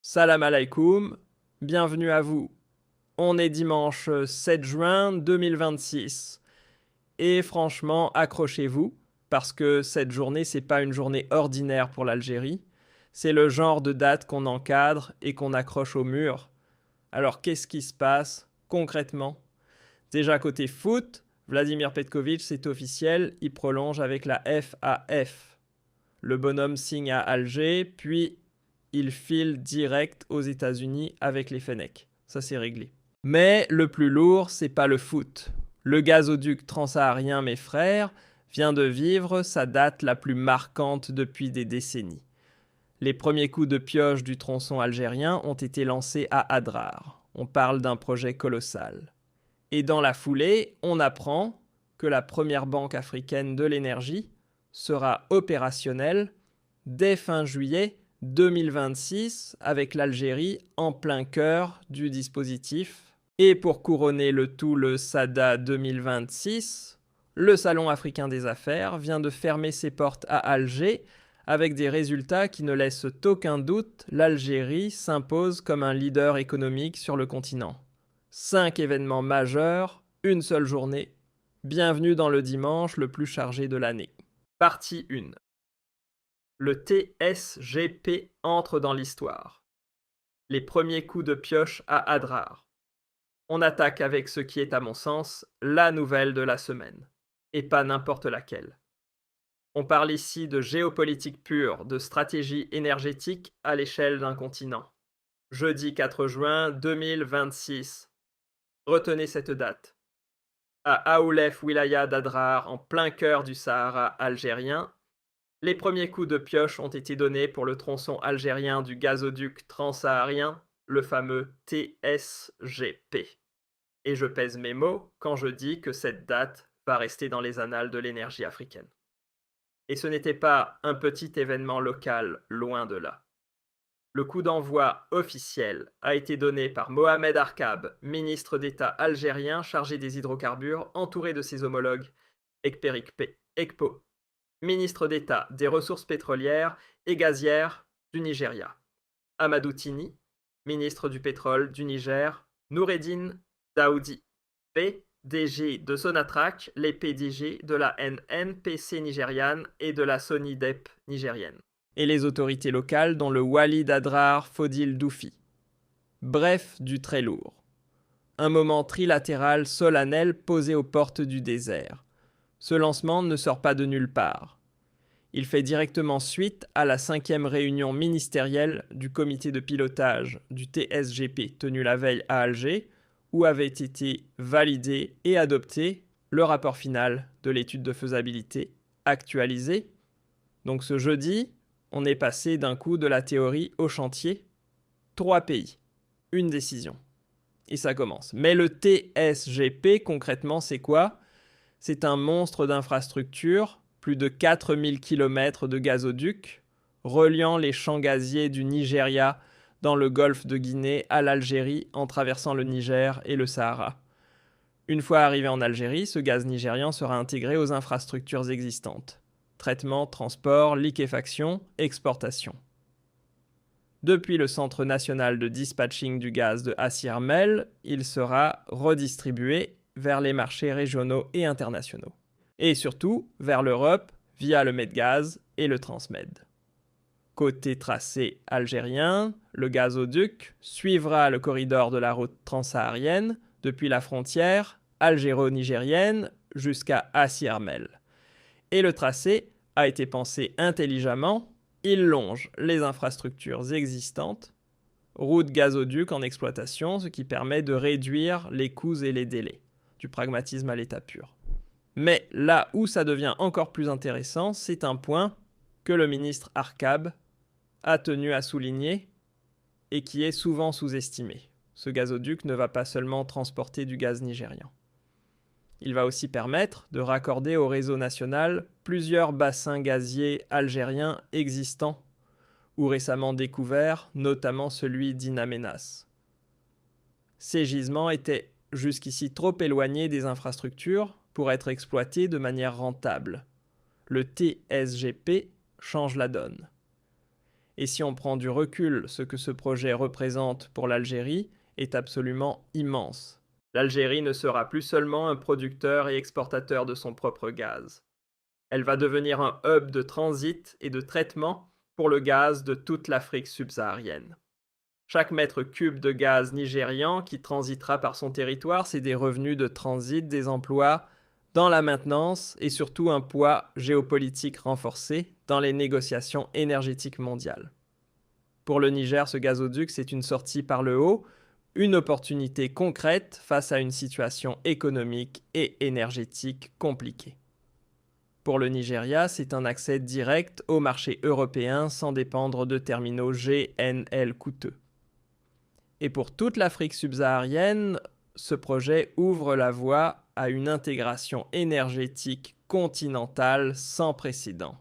Salam alaikum, bienvenue à vous. On est dimanche 7 juin 2026. Et franchement, accrochez-vous, parce que cette journée, c'est pas une journée ordinaire pour l'Algérie. C'est le genre de date qu'on encadre et qu'on accroche au mur. Alors qu'est-ce qui se passe concrètement? Déjà côté foot, Vladimir Petkovic, c'est officiel, il prolonge avec la FAF. Le bonhomme signe à Alger, puis il file direct aux États-Unis avec les Fennecs. Ça, c'est réglé. Mais le plus lourd, c'est pas le foot. Le gazoduc transsaharien, mes frères, vient de vivre sa date la plus marquante depuis des décennies. Les premiers coups de pioche du tronçon algérien ont été lancés à Adrar. On parle d'un projet colossal. Et dans la foulée, on apprend que la première banque africaine de l'énergie sera opérationnelle dès fin juillet 2026 avec l'Algérie en plein cœur du dispositif. Et pour couronner le tout, le SADA 2026, le Salon africain des affaires vient de fermer ses portes à Alger avec des résultats qui ne laissent aucun doute, l'Algérie s'impose comme un leader économique sur le continent. 5 événements majeurs, une seule journée. Bienvenue dans le dimanche le plus chargé de l'année. Partie 1. Le TSGP entre dans l'histoire. Les premiers coups de pioche à Adrar. On attaque avec ce qui est, à mon sens, la nouvelle de la semaine, et pas n'importe laquelle. On parle ici de géopolitique pure, de stratégie énergétique à l'échelle d'un continent. Jeudi 4 juin 2026. Retenez cette date. À Aoulef Wilaya d'Adrar, en plein cœur du Sahara algérien, les premiers coups de pioche ont été donnés pour le tronçon algérien du gazoduc transsaharien, le fameux TSGP. Et je pèse mes mots quand je dis que cette date va rester dans les annales de l'énergie africaine. Et ce n'était pas un petit événement local, loin de là. Le coup d'envoi officiel a été donné par Mohamed Arkab, ministre d'État algérien chargé des hydrocarbures, entouré de ses homologues Ekpo, ministre d'État des ressources pétrolières et gazières du Nigeria, Amadou Tini, ministre du pétrole du Niger, Noureddine Daoudi, PDG de Sonatrach, les PDG de la NNPC nigériane et de la Sonidep nigérienne, et les autorités locales dont le Wali d'Adrar Fodil Doufi. Bref, du très lourd. Un moment trilatéral solennel posé aux portes du désert. Ce lancement ne sort pas de nulle part. Il fait directement suite à la 5e réunion ministérielle du comité de pilotage du TSGP tenue la veille à Alger, où avait été validé et adopté le rapport final de l'étude de faisabilité actualisée. Donc ce jeudi, on est passé d'un coup de la théorie au chantier. 3 pays, une décision. Et ça commence. Mais le TSGP, concrètement, c'est quoi? C'est un monstre d'infrastructure, plus de 4000 km de gazoducs, reliant les champs gaziers du Nigeria dans le golfe de Guinée à l'Algérie en traversant le Niger et le Sahara. Une fois arrivé en Algérie, ce gaz nigérian sera intégré aux infrastructures existantes. Traitement, transport, liquéfaction, exportation. Depuis le Centre national de dispatching du gaz de Hassi-R'Mel, il sera redistribué vers les marchés régionaux et internationaux. Et surtout vers l'Europe via le Medgaz et le Transmed. Côté tracé algérien, le gazoduc suivra le corridor de la route transsaharienne depuis la frontière algéro-nigérienne jusqu'à Hassi-R'Mel. Et le tracé a été pensé intelligemment. Il longe les infrastructures existantes, routes gazoducs en exploitation, ce qui permet de réduire les coûts et les délais. Du pragmatisme à l'état pur. Mais là où ça devient encore plus intéressant, c'est un point que le ministre Arkab a tenu à souligner et qui est souvent sous-estimé. Ce gazoduc ne va pas seulement transporter du gaz nigérian. Il va aussi permettre de raccorder au réseau national plusieurs bassins gaziers algériens existants ou récemment découverts, notamment celui d'In Amenas. Ces gisements étaient jusqu'ici trop éloignés des infrastructures pour être exploités de manière rentable. Le TSGP change la donne. Et si on prend du recul, ce que ce projet représente pour l'Algérie est absolument immense. L'Algérie ne sera plus seulement un producteur et exportateur de son propre gaz. Elle va devenir un hub de transit et de traitement pour le gaz de toute l'Afrique subsaharienne. Chaque mètre cube de gaz nigérian qui transitera par son territoire, c'est des revenus de transit, des emplois dans la maintenance et surtout un poids géopolitique renforcé dans les négociations énergétiques mondiales. Pour le Niger, ce gazoduc, c'est une sortie par le haut, une opportunité concrète face à une situation économique et énergétique compliquée. Pour le Nigeria, c'est un accès direct au marché européen sans dépendre de terminaux GNL coûteux. Et pour toute l'Afrique subsaharienne, ce projet ouvre la voie à une intégration énergétique continentale sans précédent.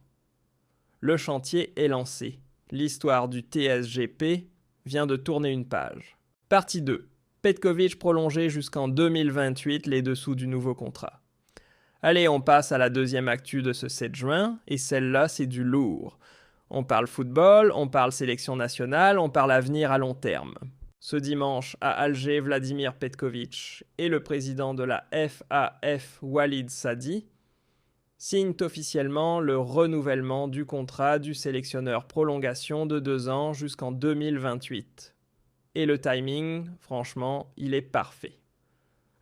Le chantier est lancé. L'histoire du TSGP vient de tourner une page. Partie 2. Petković prolongé jusqu'en 2028 les dessous du nouveau contrat. Allez, on passe à la deuxième actu de ce 7 juin, et celle-là, c'est du lourd. On parle football, on parle sélection nationale, on parle avenir à long terme. Ce dimanche, à Alger, Vladimir Petković et le président de la FAF, Walid Sadi, signent officiellement le renouvellement du contrat du sélectionneur prolongation de 2 ans jusqu'en 2028. Et le timing, franchement, il est parfait.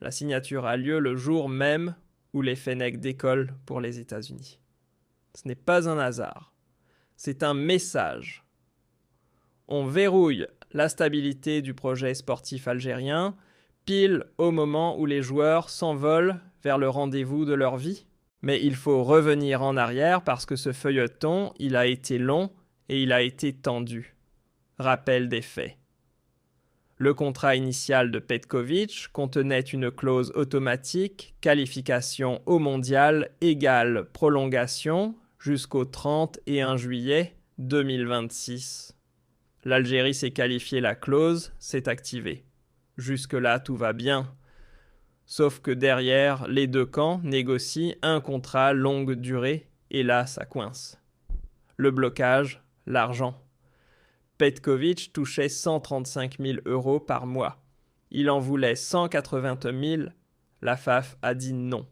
La signature a lieu le jour même où les Fennecs décollent pour les États-Unis. Ce n'est pas un hasard, c'est un message. On verrouille la stabilité du projet sportif algérien, pile au moment où les joueurs s'envolent vers le rendez-vous de leur vie. Mais il faut revenir en arrière parce que ce feuilleton, il a été long et il a été tendu. Rappel des faits. Le contrat initial de Petković contenait une clause automatique, qualification au mondial égale prolongation jusqu'au 31 juillet 2026. L'Algérie s'est qualifiée, la clause s'est activée. Jusque-là, tout va bien. Sauf que derrière, les deux camps négocient un contrat longue durée, et là, ça coince. Le blocage, l'argent. Petković touchait 135 000 € par mois. Il en voulait 180 000, la FAF a dit non.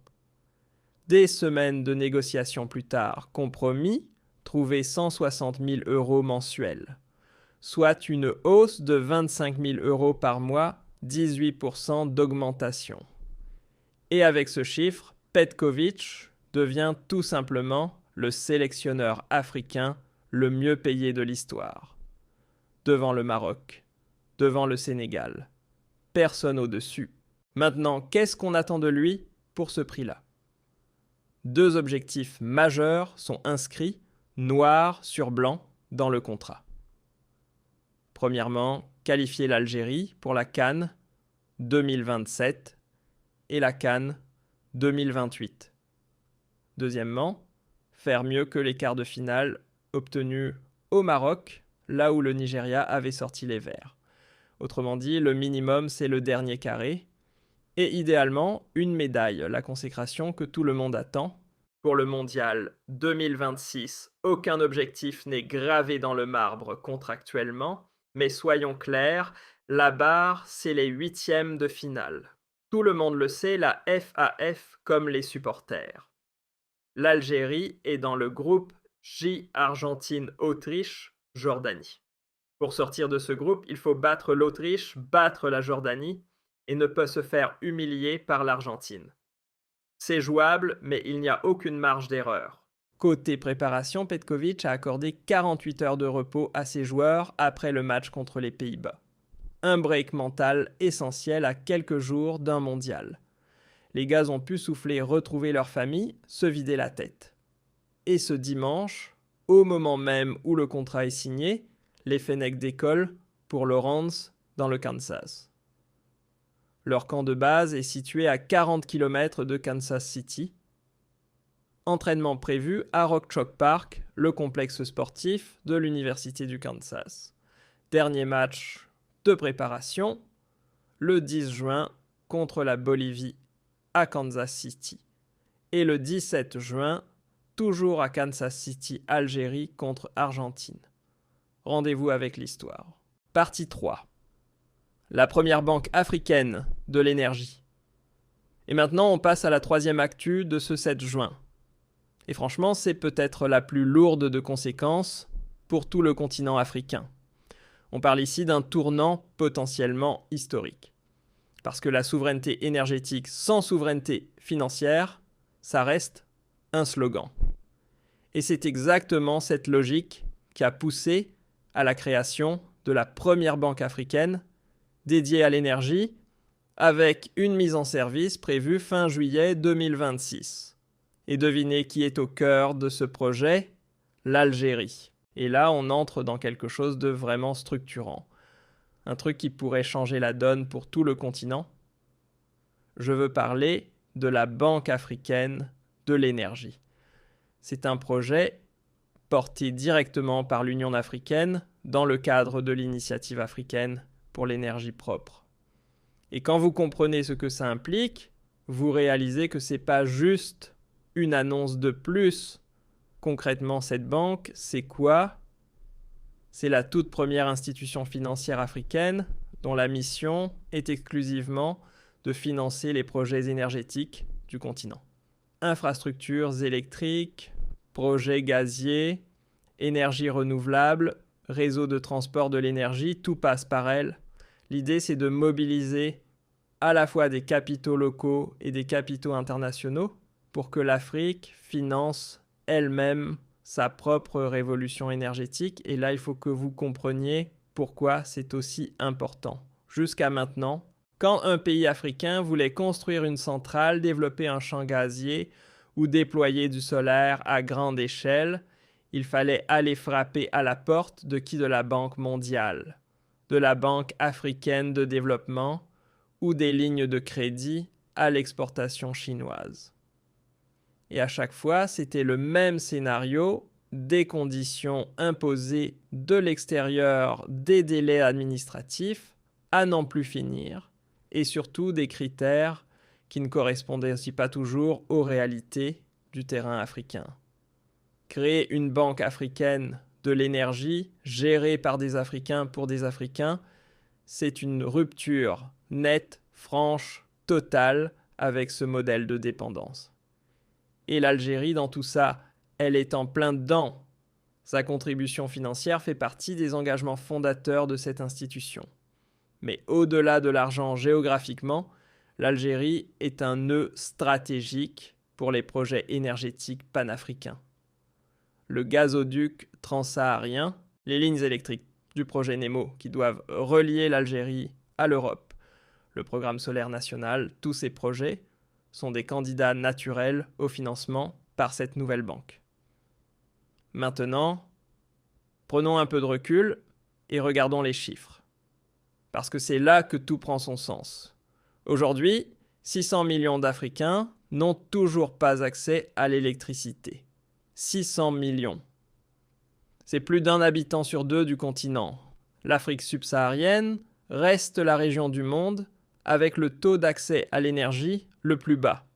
Des semaines de négociations plus tard, compromis, trouvé 160 000 € mensuels, soit une hausse de 25 000 € par mois, 18% d'augmentation. Et avec ce chiffre, Petković devient tout simplement le sélectionneur africain le mieux payé de l'histoire. Devant le Maroc, devant le Sénégal. Personne au-dessus. Maintenant, qu'est-ce qu'on attend de lui pour ce prix-là ? 2 objectifs majeurs sont inscrits, noir sur blanc, dans le contrat. Premièrement, qualifier l'Algérie pour la CAN 2027 et la CAN 2028. Deuxièmement, faire mieux que les quarts de finale obtenus au Maroc, là où le Nigeria avait sorti les verts. Autrement dit, le minimum, c'est le dernier carré. Et idéalement, une médaille, la consécration que tout le monde attend. Pour le mondial 2026, aucun objectif n'est gravé dans le marbre contractuellement, mais soyons clairs, la barre, c'est les 8e de finale. Tout le monde le sait, la FAF comme les supporters. L'Algérie est dans le groupe J Argentine-Autriche, Jordanie. Pour sortir de ce groupe, il faut battre l'Autriche, battre la Jordanie et ne pas se faire humilier par l'Argentine. C'est jouable, mais il n'y a aucune marge d'erreur. Côté préparation, Petković a accordé 48 heures de repos à ses joueurs après le match contre les Pays-Bas. Un break mental essentiel à quelques jours d'un mondial. Les gars ont pu souffler, retrouver leur famille, se vider la tête. Et ce dimanche, au moment même où le contrat est signé, les Fennecs décollent pour Lawrence, dans le Kansas. Leur camp de base est situé à 40 km de Kansas City. Entraînement prévu à Rock Chalk Park, le complexe sportif de l'Université du Kansas. Dernier match de préparation, le 10 juin contre la Bolivie à Kansas City. Et le 17 juin, toujours à Kansas City, Algérie contre Argentine. rendez-vous avec l'histoire. Partie 3. La première banque africaine de l'énergie. Et maintenant, on passe à la troisième actu de ce 7 juin. Et franchement, c'est peut-être la plus lourde de conséquences pour tout le continent africain. On parle ici d'un tournant potentiellement historique. Parce que la souveraineté énergétique sans souveraineté financière, ça reste un slogan. Et c'est exactement cette logique qui a poussé à la création de la première banque africaine dédiée à l'énergie, avec une mise en service prévue fin juillet 2026. Et devinez qui est au cœur de ce projet ? L'Algérie. Et là, on entre dans quelque chose de vraiment structurant. Un truc qui pourrait changer la donne pour tout le continent. Je veux parler de la Banque africaine de l'énergie. C'est un projet porté directement par l'Union africaine dans le cadre de l'initiative africaine pour l'énergie propre. Et quand vous comprenez ce que ça implique, vous réalisez que c'est pas juste une annonce de plus. Concrètement, cette banque, c'est quoi ? C'est la toute première institution financière africaine dont la mission est exclusivement de financer les projets énergétiques du continent. Infrastructures électriques, projets gaziers, énergie renouvelable, réseau de transport de l'énergie, tout passe par elle. L'idée, c'est de mobiliser à la fois des capitaux locaux et des capitaux internationaux pour que l'Afrique finance elle-même sa propre révolution énergétique. Et là, il faut que vous compreniez pourquoi c'est aussi important. Jusqu'à maintenant, quand un pays africain voulait construire une centrale, développer un champ gazier ou déployer du solaire à grande échelle, il fallait aller frapper à la porte de qui ? De la Banque mondiale, de la Banque africaine de développement ou des lignes de crédit à l'exportation chinoise. Et à chaque fois, c'était le même scénario, des conditions imposées de l'extérieur, des délais administratifs à n'en plus finir, et surtout des critères qui ne correspondaient aussi pas toujours aux réalités du terrain africain. Créer une banque africaine de l'énergie, gérée par des Africains pour des Africains, c'est une rupture nette, franche, totale avec ce modèle de dépendance. Et l'Algérie, dans tout ça, elle est en plein dedans. Sa contribution financière fait partie des engagements fondateurs de cette institution. Mais au-delà de l'argent géographiquement, l'Algérie est un nœud stratégique pour les projets énergétiques panafricains. Le gazoduc transsaharien, les lignes électriques du projet Nemo qui doivent relier l'Algérie à l'Europe, le programme solaire national, tous ces projets sont des candidats naturels au financement par cette nouvelle banque. Maintenant, prenons un peu de recul et regardons les chiffres. Parce que c'est là que tout prend son sens. Aujourd'hui, 600 millions d'Africains n'ont toujours pas accès à l'électricité. 600 millions. C'est plus d'un habitant sur deux du continent. L'Afrique subsaharienne reste la région du monde avec le taux d'accès à l'énergie le plus bas.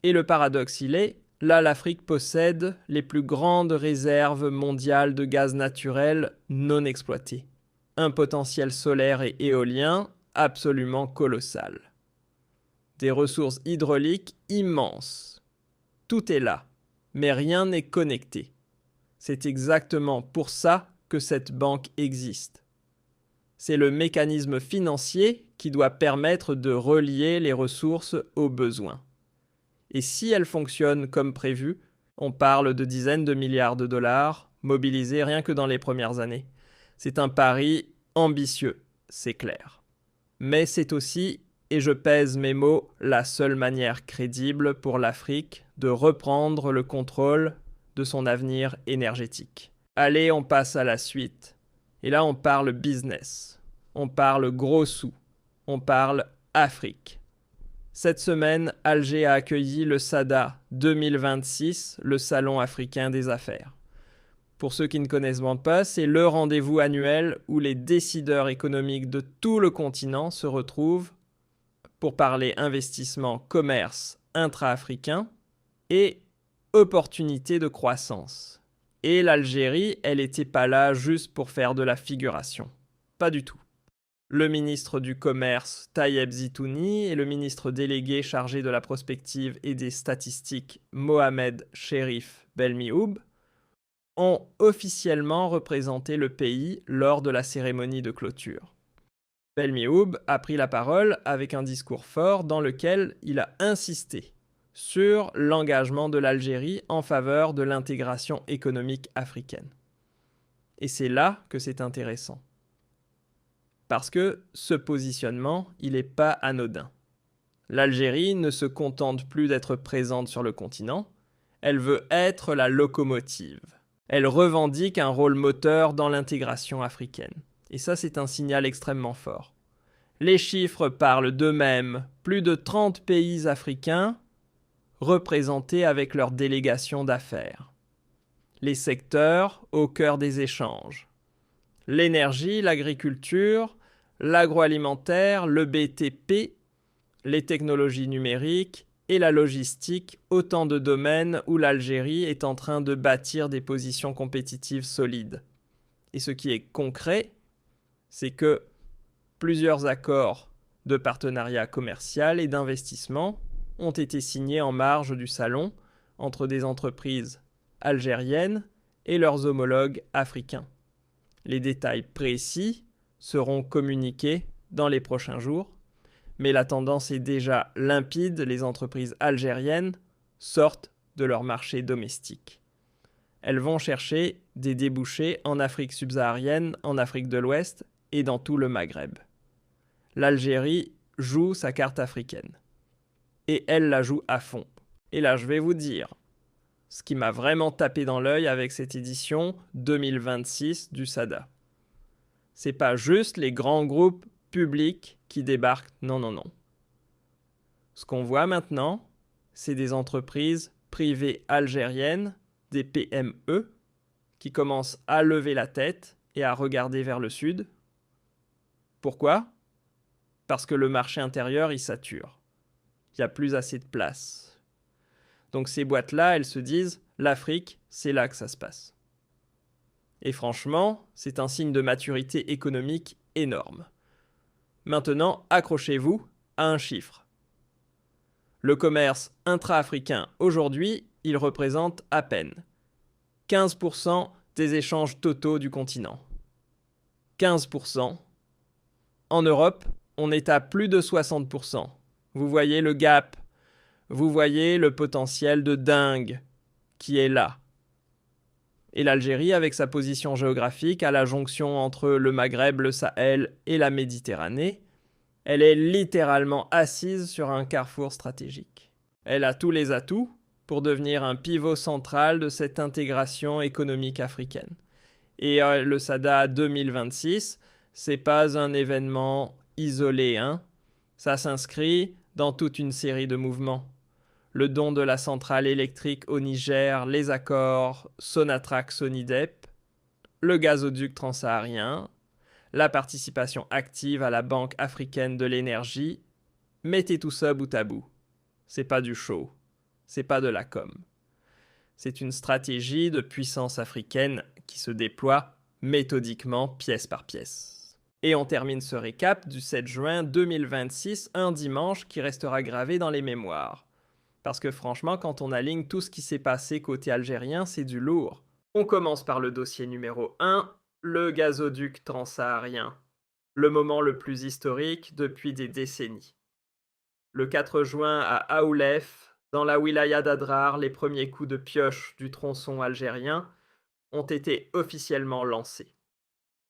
Et le paradoxe, il est, là l'Afrique possède les plus grandes réserves mondiales de gaz naturel non exploitées. Un potentiel solaire et éolien absolument colossal. Des ressources hydrauliques immenses. Tout est là, mais rien n'est connecté. C'est exactement pour ça que cette banque existe. C'est le mécanisme financier qui doit permettre de relier les ressources aux besoins. Et si elle fonctionne comme prévu, on parle de dizaines de milliards de dollars mobilisés rien que dans les premières années. C'est un pari ambitieux, c'est clair. Mais c'est aussi, et je pèse mes mots, la seule manière crédible pour l'Afrique de reprendre le contrôle de son avenir énergétique. Allez, on passe à la suite. Et là, on parle business. On parle gros sous. On parle Afrique. Cette semaine, Alger a accueilli le SADA 2026, le Salon africain des affaires. Pour ceux qui ne connaissent pas, c'est le rendez-vous annuel où les décideurs économiques de tout le continent se retrouvent pour parler investissement, commerce intra-africain et opportunités de croissance. Et l'Algérie, elle n'était pas là juste pour faire de la figuration. Pas du tout. Le ministre du Commerce, Tayeb Zitouni, et le ministre délégué chargé de la prospective et des statistiques, Mohamed Cherif Belmioub, ont officiellement représenté le pays lors de la cérémonie de clôture. Belmioub a pris la parole avec un discours fort dans lequel il a insisté sur l'engagement de l'Algérie en faveur de l'intégration économique africaine. Et c'est là que c'est intéressant. Parce que ce positionnement, il n'est pas anodin. L'Algérie ne se contente plus d'être présente sur le continent, elle veut être la locomotive. Elle revendique un rôle moteur dans l'intégration africaine. Et ça, c'est un signal extrêmement fort. Les chiffres parlent d'eux-mêmes. Plus de 30 pays africains représentés avec leurs délégations d'affaires. Les secteurs au cœur des échanges. L'énergie, l'agriculture, l'agroalimentaire, le BTP, les technologies numériques et la logistique, autant de domaines où l'Algérie est en train de bâtir des positions compétitives solides. Et ce qui est concret, c'est que plusieurs accords de partenariat commercial et d'investissement ont été signés en marge du salon entre des entreprises algériennes et leurs homologues africains. Les détails précis seront communiqués dans les prochains jours, mais la tendance est déjà limpide, les entreprises algériennes sortent de leur marché domestique. Elles vont chercher des débouchés en Afrique subsaharienne, en Afrique de l'Ouest et dans tout le Maghreb. L'Algérie joue sa carte africaine. Et elle la joue à fond. Et là, je vais vous dire, ce qui m'a vraiment tapé dans l'œil avec cette édition 2026 du SADA. C'est pas juste les grands groupes publics qui débarquent, non. Ce qu'on voit maintenant, c'est des entreprises privées algériennes, des PME, qui commencent à lever la tête et à regarder vers le sud. Pourquoi ? Parce que le marché intérieur, il sature. Il n'y a plus assez de place. Donc ces boîtes-là, elles se disent, l'Afrique, c'est là que ça se passe. Et franchement, c'est un signe de maturité économique énorme. Maintenant, accrochez-vous à un chiffre. Le commerce intra-africain, aujourd'hui, il représente à peine 15% des échanges totaux du continent. 15%. En Europe, on est à plus de 60%. Vous voyez le gap. Vous voyez le potentiel de dingue qui est là. Et l'Algérie, avec sa position géographique à la jonction entre le Maghreb, le Sahel et la Méditerranée, elle est littéralement assise sur un carrefour stratégique. Elle a tous les atouts pour devenir un pivot central de cette intégration économique africaine. Et le SADA 2026, c'est pas un événement isolé, hein. Ça s'inscrit dans toute une série de mouvements. Le don de la centrale électrique au Niger, les accords Sonatrach-Sonidep, le gazoduc transsaharien, la participation active à la Banque africaine de l'énergie. Mettez tout ça bout à bout. C'est pas du show, c'est pas de la com. C'est une stratégie de puissance africaine qui se déploie méthodiquement pièce par pièce. Et on termine ce récap du 7 juin 2026, un dimanche qui restera gravé dans les mémoires. Parce que franchement, quand on aligne tout ce qui s'est passé côté algérien, c'est du lourd. On commence par le dossier numéro 1, le gazoduc transsaharien. Le moment le plus historique depuis des décennies. Le 4 juin à Aoulef, dans la wilaya d'Adrar, les premiers coups de pioche du tronçon algérien ont été officiellement lancés.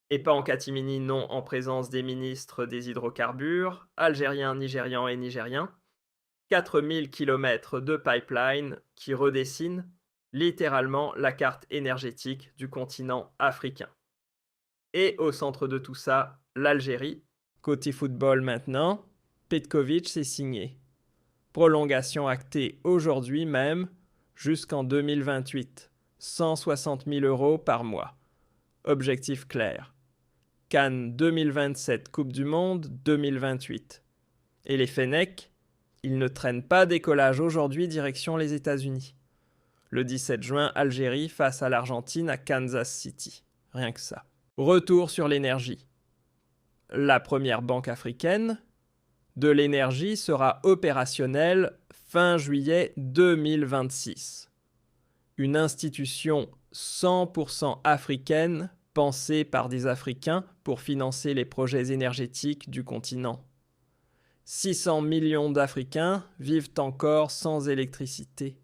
Et pas en catimini, non, en présence des ministres des hydrocarbures, algériens, nigérians et nigériens, 4000 km de pipeline qui redessinent littéralement la carte énergétique du continent africain. Et au centre de tout ça, l'Algérie. Côté football maintenant, Petkovic s'est signé. Prolongation actée aujourd'hui même jusqu'en 2028. 160 000 € par mois. Objectif clair. Cannes 2027, Coupe du Monde 2028. Et les Fennecs, ils ne traînent pas décollage aujourd'hui direction les États-Unis. Le 17 juin, Algérie face à l'Argentine à Kansas City. Rien que ça. Retour sur l'énergie. La première banque africaine de l'énergie sera opérationnelle fin juillet 2026. Une institution 100% africaine pensée par des Africains pour financer les projets énergétiques du continent. 600 millions d'Africains vivent encore sans électricité.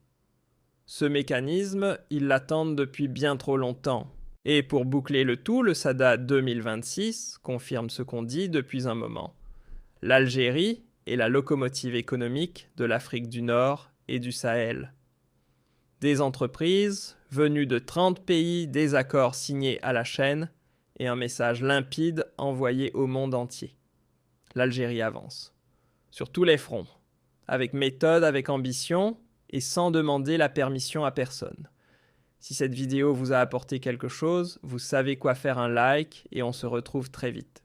Ce mécanisme, ils l'attendent depuis bien trop longtemps. Et pour boucler le tout, le SADA 2026 confirme ce qu'on dit depuis un moment. L'Algérie est la locomotive économique de l'Afrique du Nord et du Sahel. Des entreprises venues de 30 pays, des accords signés à la chaîne et un message limpide envoyé au monde entier. L'Algérie avance. Sur tous les fronts. Avec méthode, avec ambition et sans demander la permission à personne. Si cette vidéo vous a apporté quelque chose, vous savez quoi faire un like et on se retrouve très vite.